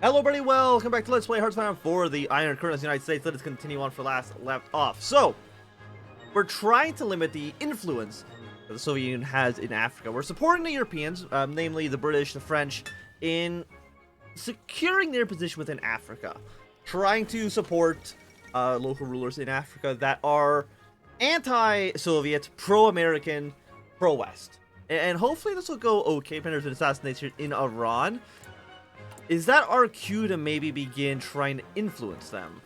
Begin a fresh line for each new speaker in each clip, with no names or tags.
Hello everybody, welcome back to Let's Play Hearthstone for the Iron Current of the United States. Let us continue on for last left off. So, we're trying to limit the influence that the Soviet Union has in Africa. We're supporting the Europeans, namely the British, the French, in securing their position within Africa. Trying to support local rulers in Africa that are anti-Soviet, pro-American, pro-West. And hopefully this will go okay. There's an assassination in Iran. Is that our cue to maybe begin trying to influence them?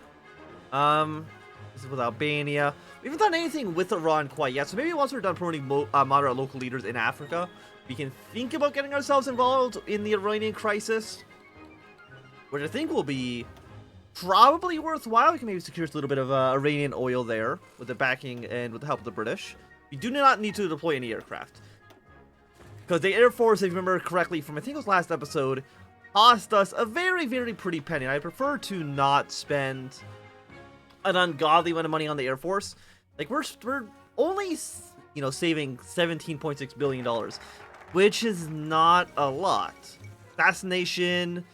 This is with Albania. We haven't done anything with Iran quite yet, so maybe once we're done promoting moderate local leaders in Africa, we can think about getting ourselves involved in the Iranian crisis, which I think will be probably worthwhile. We can maybe secure a little bit of Iranian oil there with the backing and with the help of the British. We do not need to deploy any aircraft, because the Air Force, if you remember correctly from I think it was last episode, cost us a very pretty penny. I prefer to not spend an ungodly amount of money on the Air Force. Like, we're only, you know, saving $17.6 billion, which is not a lot. Assassination.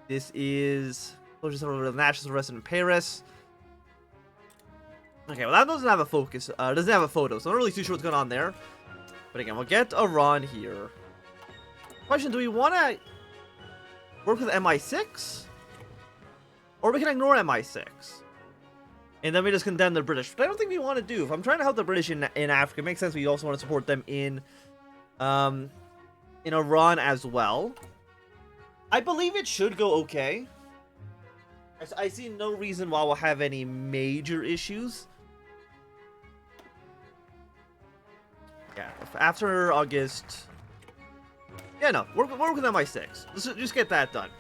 This is the national arrest in Paris. Okay, well, that doesn't have a focus. Doesn't have a photo, so I'm not really too sure what's going on there. But again, we'll get Iran here. Question: do we want to work with MI6? Or we can ignore MI6. And then we just condemn the British. But I don't think we want to do. If I'm trying to help the British in Africa, it makes sense we also want to support them in Iran as well. I believe it should go okay. I see no reason why we'll have any major issues. Yeah, after August... Yeah, no, work with MI6. Just get that done.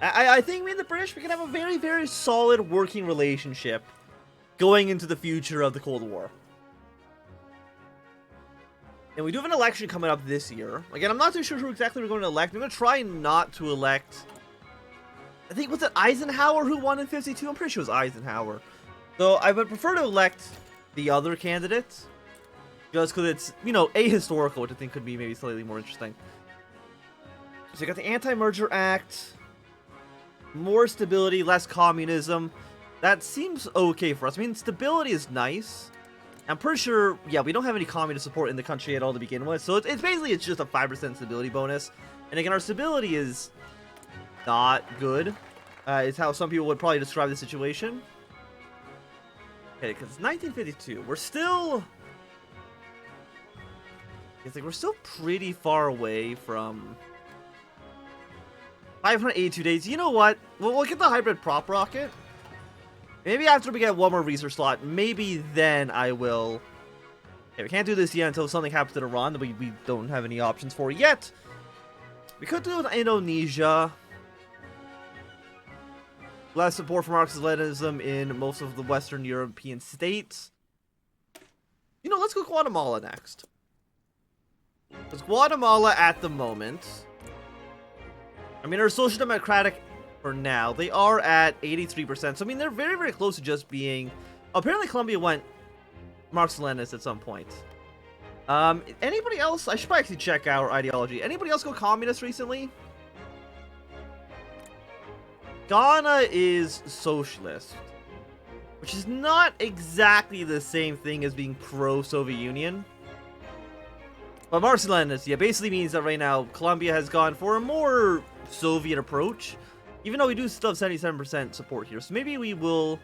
I think me and the British, we can have a very solid working relationship going into the future of the Cold War. And we do have an election coming up this year. Again, I'm not too sure who exactly we're going to elect. I'm going to try not to elect... I think, was it Eisenhower who won in 52? I'm pretty sure it was Eisenhower. So I would prefer to elect the other candidates. Just because it's, you know, ahistorical, which I think could be maybe slightly more interesting. So you got the Anti-Merger Act. More stability, less communism. That seems okay for us. I mean, stability is nice. I'm pretty sure, yeah, we don't have any communist support in the country at all to begin with. So it's basically, it's just a 5% stability bonus. And again, our stability is not good. Is how some people would probably describe the situation. Okay, because it's 1952. We're still... It's like we're still pretty far away from 582 days. You know what? We'll get the hybrid prop rocket. Maybe after we get one more research slot, maybe then I will... Okay, we can't do this yet until something happens to Iran that we don't have any options for yet. We could do it with Indonesia. Less support for Marxism-Leninism in most of the Western European states. You know, let's go Guatemala next. Because Guatemala at the moment, I mean, they're social democratic for now. They are at 83%. So, I mean, they're very close to just being... Apparently, Colombia went Marxist-Leninist at some point. Anybody else? I should probably actually check our ideology. Anybody else go communist recently? Ghana is socialist, which is not exactly the same thing as being pro-Soviet Union. But Marxist-Leninist, yeah, basically means that right now Colombia has gone for a more Soviet approach, even though we do still have 77% support here. So maybe we will...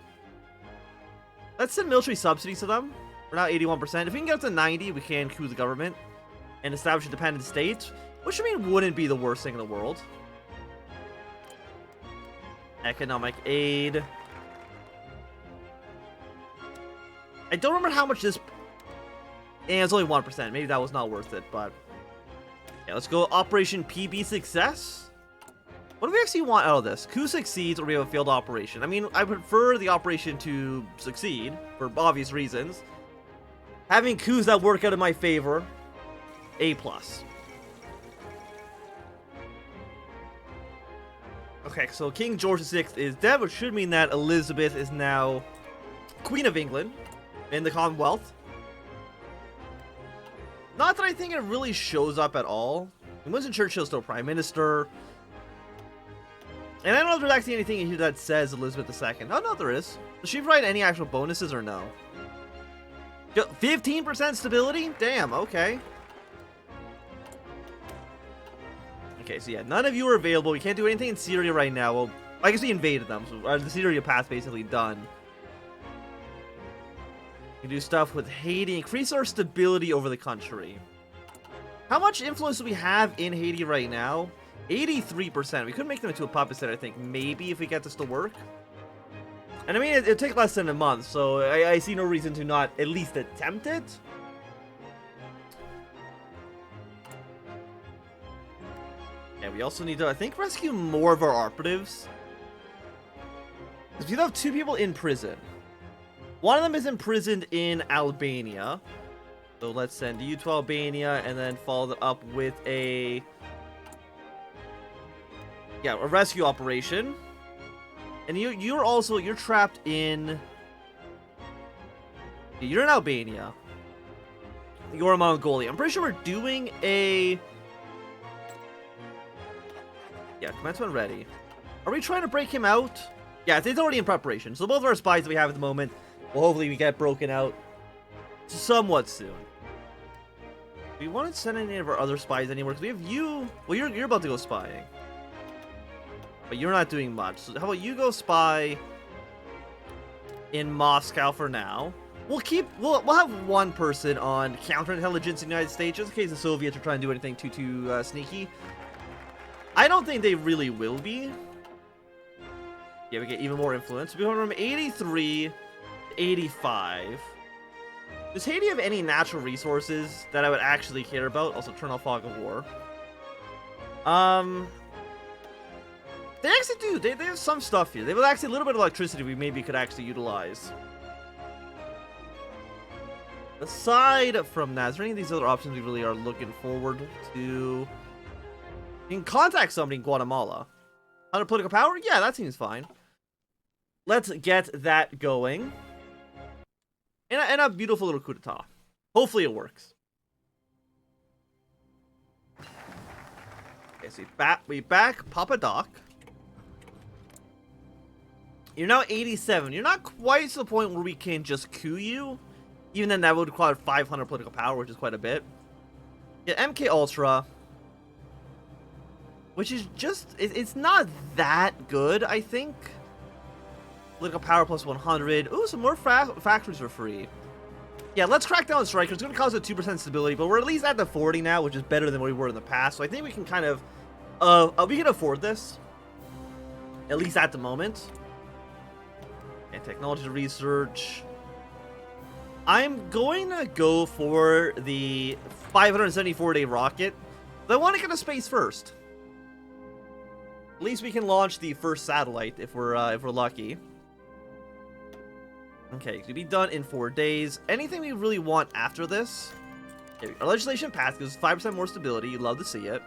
Let's send military subsidies to them. We're now 81%. If we can get up to 90, we can coup the government and establish a dependent state, which I mean wouldn't be the worst thing in the world. Economic aid. I don't remember how much this... And it's only 1%. Maybe that was not worth it, but... Yeah, let's go Operation PB Success. What do we actually want out of this? Coup succeeds or we have a failed operation. I mean, I prefer the operation to succeed, for obvious reasons. Having coups that work out in my favor, A+. Okay, so King George VI is dead, which should mean that Elizabeth is now Queen of England in the Commonwealth. Not that I think it really shows up at all. Winston Churchill's still Prime Minister. And I don't know if there's actually anything in here that says Elizabeth II. Oh, no, there is. Does she provide any actual bonuses or no? 15% stability? Damn, okay. Okay, so yeah, none of you are available. We can't do anything in Syria right now. Well, I guess we invaded them, so the Syria path's basically done. We can do stuff with Haiti, increase our stability over the country. How much influence do we have in Haiti right now? 83%. We could make them into a puppet state, I think, maybe, if we get this to work. And I mean, it'd take less than a month, so I see no reason to not at least attempt it. And we also need to, I think, rescue more of our operatives. Because we have 2 people in prison. One of them is imprisoned in Albania. So let's send you to Albania and then follow it up with a rescue operation. And you're trapped in... You're in Albania. You're in Mongolia. I'm pretty sure we're doing a... Yeah, commencement ready. Are we trying to break him out? Yeah, it's already in preparation. So both of our spies that we have at the moment, well, hopefully we get broken out somewhat soon. We want to send any of our other spies anywhere, because we have you... Well, you're about to go spying. But you're not doing much. So how about you go spy in Moscow for now? We'll have one person on counterintelligence in the United States, just in case the Soviets are trying to do anything too sneaky. I don't think they really will be. Yeah, we get even more influence. We go from 83 to 85. Does Haiti have any natural resources that I would actually care about? Also, turn off Fog of War. They actually do. They have some stuff here. They have actually a little bit of electricity we maybe could actually utilize. Aside from that, is there any of these other options we really are looking forward to? You can contact somebody in Guatemala. Under political power? Yeah, that seems fine. Let's get that going. And a beautiful little coup d'etat. Hopefully it works. Okay, so we back Papa Doc. You're now 87. You're not quite to the point where we can just coup you. Even then, that would require 500 political power, which is quite a bit. Yeah, MK Ultra. Which is just... It's not that good, I think. Political power plus 100. Ooh, some more factories for free. Yeah, let's crack down on strikers. It's going to cause a 2% stability, but we're at least at the 40 now, which is better than we were in the past. So I think we can kind of... we can afford this. At least at the moment. And technology research. I'm going to go for the 574-day rocket. But I want to get to space first. At least we can launch the first satellite if we're lucky. Okay, it can be done in 4 days. Anything we really want after this? Okay, our legislation passed gives 5% more stability. You'd love to see it.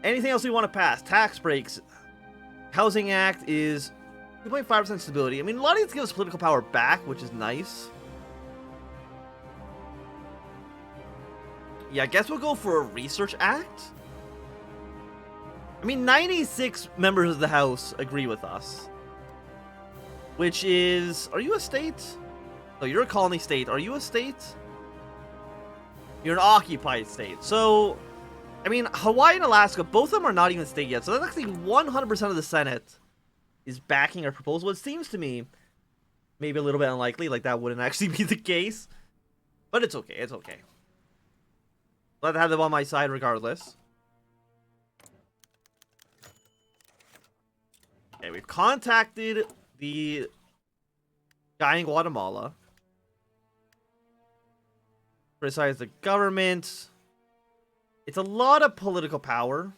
Anything else we want to pass? Tax breaks. Housing Act is 2.5% stability. I mean, a lot of these give us political power back, which is nice. Yeah, I guess we'll go for a Research Act. I mean, 96 members of the House agree with us. Which is... Are you a state? No, you're a colony state. Are you a state? You're an occupied state. So, I mean, Hawaii and Alaska, both of them are not even state yet. So that's actually 100% of the Senate is backing our proposal. It seems to me maybe a little bit unlikely. Like, that wouldn't actually be the case. But it's okay. It's okay. Glad to have them on my side regardless. Okay, we've contacted the guy in Guatemala. Criticize the government. It's a lot of political power.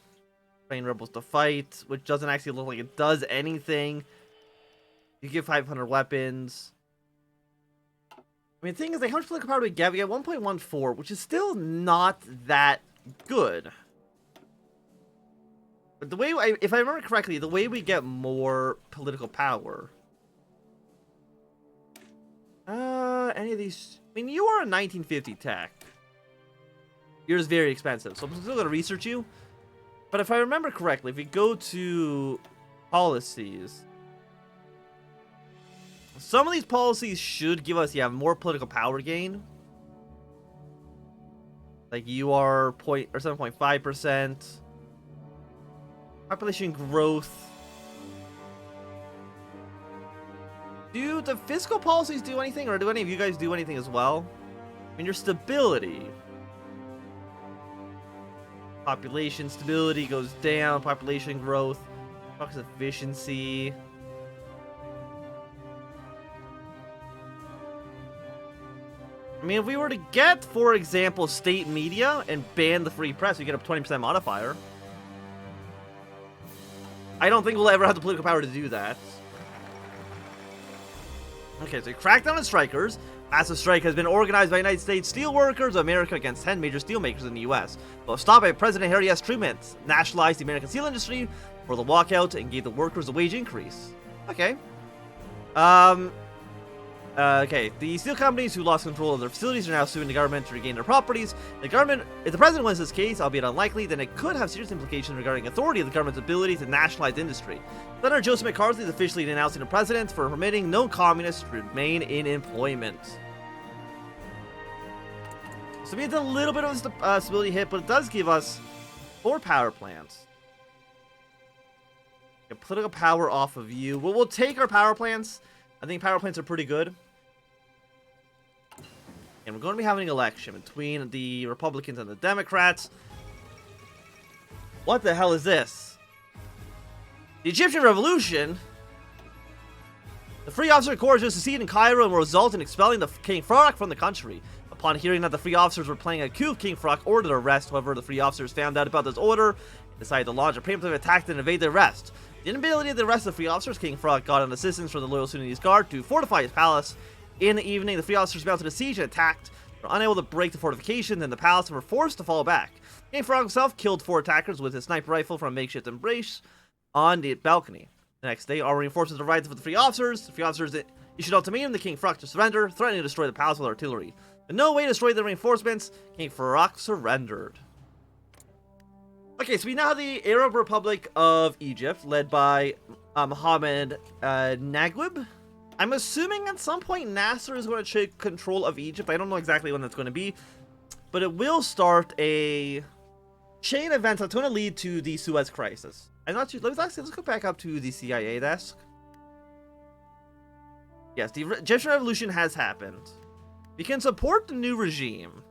Train rebels to fight, which doesn't actually look like it does anything. You give 500 weapons. I mean, the thing is, like, how much political power do we get? We get 1.14, which is still not that good. But the way, if I remember correctly, the way we get more political power... any of these... I mean, you are a 1950 tech. Yours is very expensive, so I'm still going to research you. But if I remember correctly, if we go to policies. Some of these policies should give us, yeah, more political power gain. Like you are 7.5%. Population growth. Do the fiscal policies do anything, or do any of you guys do anything as well? I mean, your stability. Population stability goes down. Population growth. Box efficiency. I mean, if we were to get, for example, state media and ban the free press, we get a 20% modifier. I don't think we'll ever have the political power to do that. Okay, so crackdown on strikers. Massive strike has been organized by United States steelworkers of America against 10 major steelmakers in the U.S. But was stopped by President Harry S. Truman, nationalized the American steel industry for the walkout and gave the workers a wage increase. Okay. Okay, the steel companies who lost control of their facilities are now suing the government to regain their properties. The government, if the president wins this case, albeit unlikely, then it could have serious implications regarding authority of the government's ability to nationalize industry. Senator Joseph McCarthy is officially denouncing the president for permitting known communists to remain in employment. So we had a little bit of a stability hit, but it does give us 4 power plants. Get political power off of you. We'll take our power plants. I think power plants are pretty good. And we're going to be having an election between the Republicans and the Democrats. What the hell is this? The Egyptian Revolution. The Free Officer Corps just seceded in Cairo and will result in expelling the King Farouk from the country. Upon hearing that the Free Officers were planning a coup, King Farouk ordered their arrest. However, the Free Officers found out about this order and decided to launch a preemptive attack and invade the arrest. The inability of the rest of the Free Officers, King Farouk got an assistance from the loyal Sudanese Guard to fortify his palace. In the evening, the Free Officers mounted a siege and attacked. They were unable to break the fortification in the palace and were forced to fall back. King Farouk himself killed 4 attackers with his sniper rifle from a makeshift embrace on the balcony. The next day, all reinforcements arrived for the Free Officers. The Free Officers issued ultimatum to King Farouk to surrender, threatening to destroy the palace with artillery. In no way to destroy the reinforcements, King Farouk surrendered. Okay, so we now have the Arab Republic of Egypt, led by Mohammed Naguib. I'm assuming at some point Nasser is going to take control of Egypt. I don't know exactly when that's going to be, but it will start a chain event that's going to lead to the Suez Crisis. I'm not too. Let's go back up to the CIA desk. Yes, the Egyptian Revolution has happened. We can support the new regime.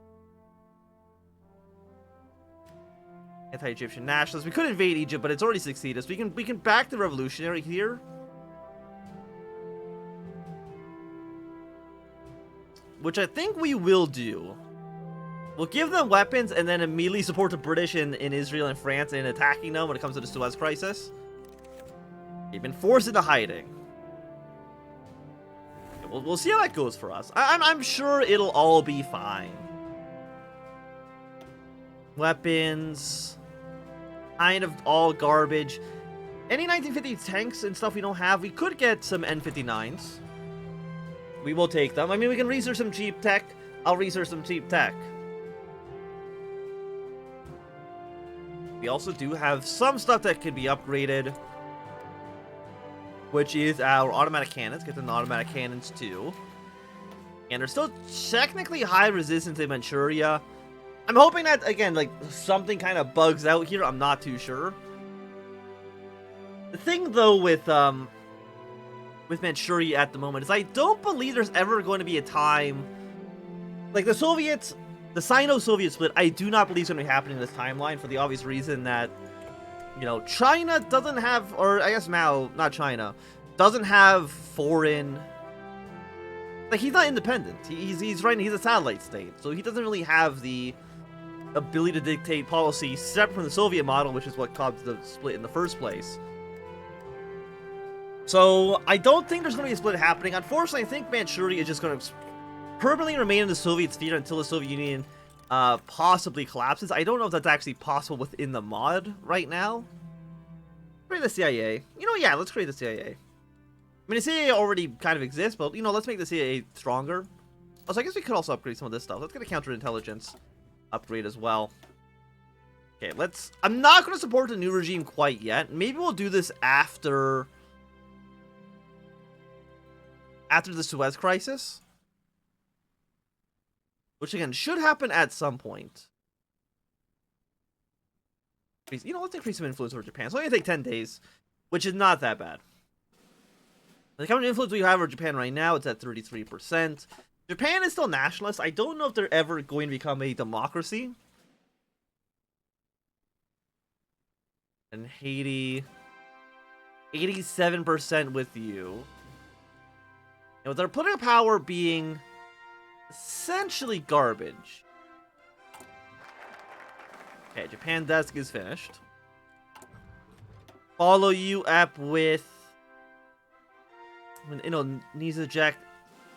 Anti-Egyptian nationalists. We could invade Egypt, but it's already succeeded. So we can back the revolutionary here. Which I think we will do. We'll give them weapons and then immediately support the British in Israel and France in attacking them when it comes to the Suez Crisis. They've been forced into hiding. We'll see how that goes for us. I'm sure it'll all be fine. Weapons. Kind of all garbage. Any 1950 tanks and stuff we don't have, we could get some N59s. We will take them. I mean, we can research some cheap tech. I'll research some cheap tech. We also do have some stuff that can be upgraded, which is our automatic cannons. Get the automatic cannons too. And they're still technically high resistance in Manchuria. I'm hoping that, again, like, something kind of bugs out here. I'm not too sure. The thing, though, with Manchuria at the moment is I don't believe there's ever going to be a time... Like, the Soviets... The Sino-Soviet split, I do not believe is going to be happening in this timeline for the obvious reason that, you know, China doesn't have... Or, I guess Mao, not China, doesn't have foreign... Like, he's not independent. He's a satellite state, so he doesn't really have the ability to dictate policy separate from the Soviet model, which is what caused the split in the first place. So, I don't think there's going to be a split happening. Unfortunately, I think Manchuria is just going to permanently remain in the Soviet sphere until the Soviet Union possibly collapses. I don't know if that's actually possible within the mod right now. Create the CIA. You know, yeah, let's create the CIA. I mean, the CIA already kind of exists, but, you know, let's make the CIA stronger. Also, I guess we could also upgrade some of this stuff. Let's get a counterintelligence upgrade as well. Okay, let's... I'm not going to support the new regime quite yet. Maybe we'll do this after the Suez Crisis. Which, again, should happen at some point. You know, let's increase some influence over Japan. It's only going to take 10 days, which is not that bad. The kind of influence we have over Japan right now, it's at 33%. Japan is still nationalist. I don't know if they're ever going to become a democracy. And Haiti, 87% with you. And with their political power being essentially garbage. Okay, Japan desk is finished. Follow you up with Indonesia Jack.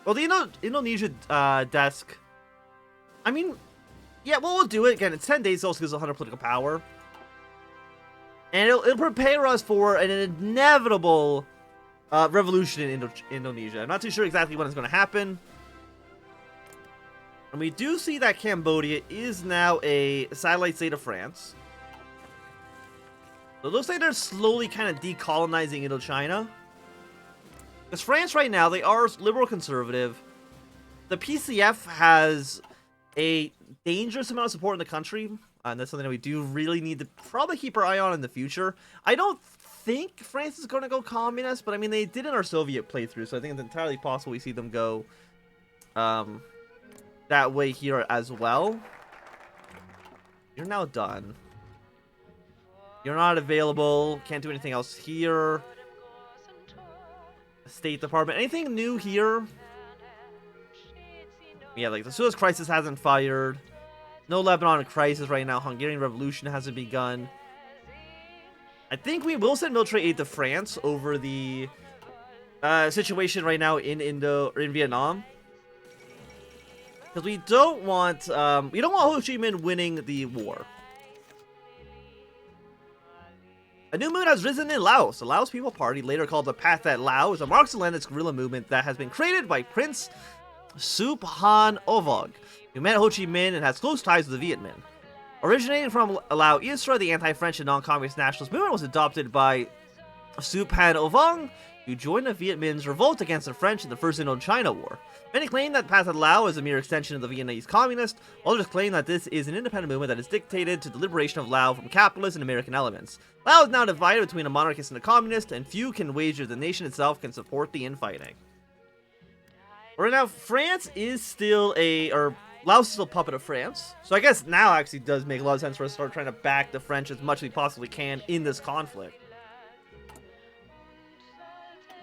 Well, the Indonesia desk. I mean, yeah, well, we'll do it again. It's 10 days, also gives 100 political power. And it'll prepare us for an inevitable revolution in Indonesia. I'm not too sure exactly when it's going to happen. And we do see that Cambodia is now a satellite state of France. So it looks like they're slowly kind of decolonizing Indochina. Because France right now, they are liberal conservative. The PCF has a dangerous amount of support in the country. And that's something that we do really need to probably keep our eye on in the future. I don't think France is going to go communist, but I mean, they did in our Soviet playthrough, so I think it's entirely possible we see them go that way here as well. You're now done. You're not available. Can't do anything else here. State Department. Anything new here? Yeah, like the Suez Crisis hasn't fired. No Lebanon crisis right now. Hungarian Revolution hasn't begun. I think we will send military aid to France over the situation right now in Vietnam. Because we don't want Ho Chi Minh winning the war. A new movement has risen in Laos. The Laos People Party, later called the Path at Lao, is a Marxist-Leninist guerrilla movement that has been created by Prince Suphan Ovog, who met Ho Chi Minh and has close ties with the Viet Minh. Originating from Lao Isra, the anti-French and non-communist nationalist movement was adopted by Suphan Ovog, who joined the Viet Minh's revolt against the French in the First Indochina War. Many claim that Path at Lao is a mere extension of the Vietnamese communists, others claim that this is an independent movement that is dictated to the liberation of Lao from capitalist and American elements. Lao is now divided between a monarchist and a communist, and few can wager the nation itself can support the infighting. Right now, France is still Laos is still a puppet of France, so I guess now actually does make a lot of sense for us to start trying to back the French as much as we possibly can in this conflict.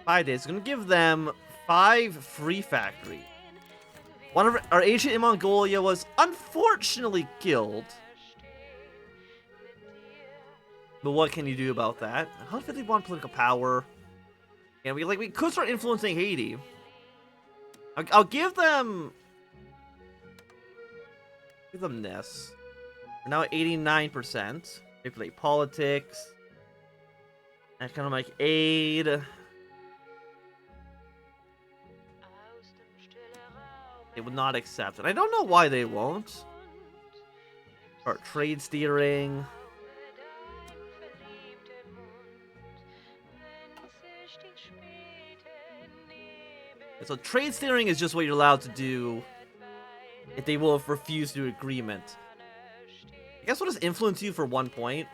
5 days, gonna give them 5 free factory. One of our agent in Mongolia was unfortunately killed. But what can you do about that? 151 political power. And we could start influencing Haiti. I'll give them this. We're now at 89%. Manipulate politics. Economic aid. They would not accept it. I don't know why they won't. Start trade steering. So trade steering is just what you're allowed to do if they will refuse to do agreement. I guess we'll just influence you for 1 point.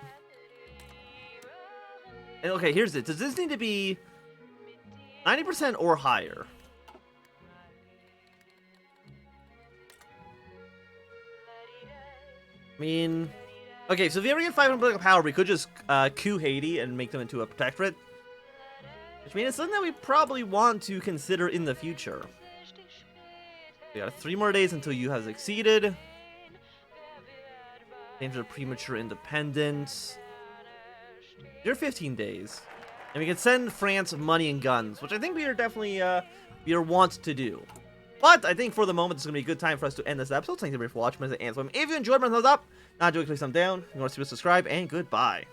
And okay, here's it. Does this need to be 90% or higher? I mean, okay, so if we ever get 500 political power, we could just coup Haiti and make them into a protectorate. Which means it's something that we probably want to consider in the future. We got 3 more days until you have succeeded. Danger of premature independence. You're 15 days. And we can send France money and guns, which I think we are definitely want to do. But I think for the moment, it's going to be a good time for us to end this episode. Thank you very much for watching. If you enjoyed, thumbs up. Not enjoyed, click thumb down. If you want to subscribe, and goodbye.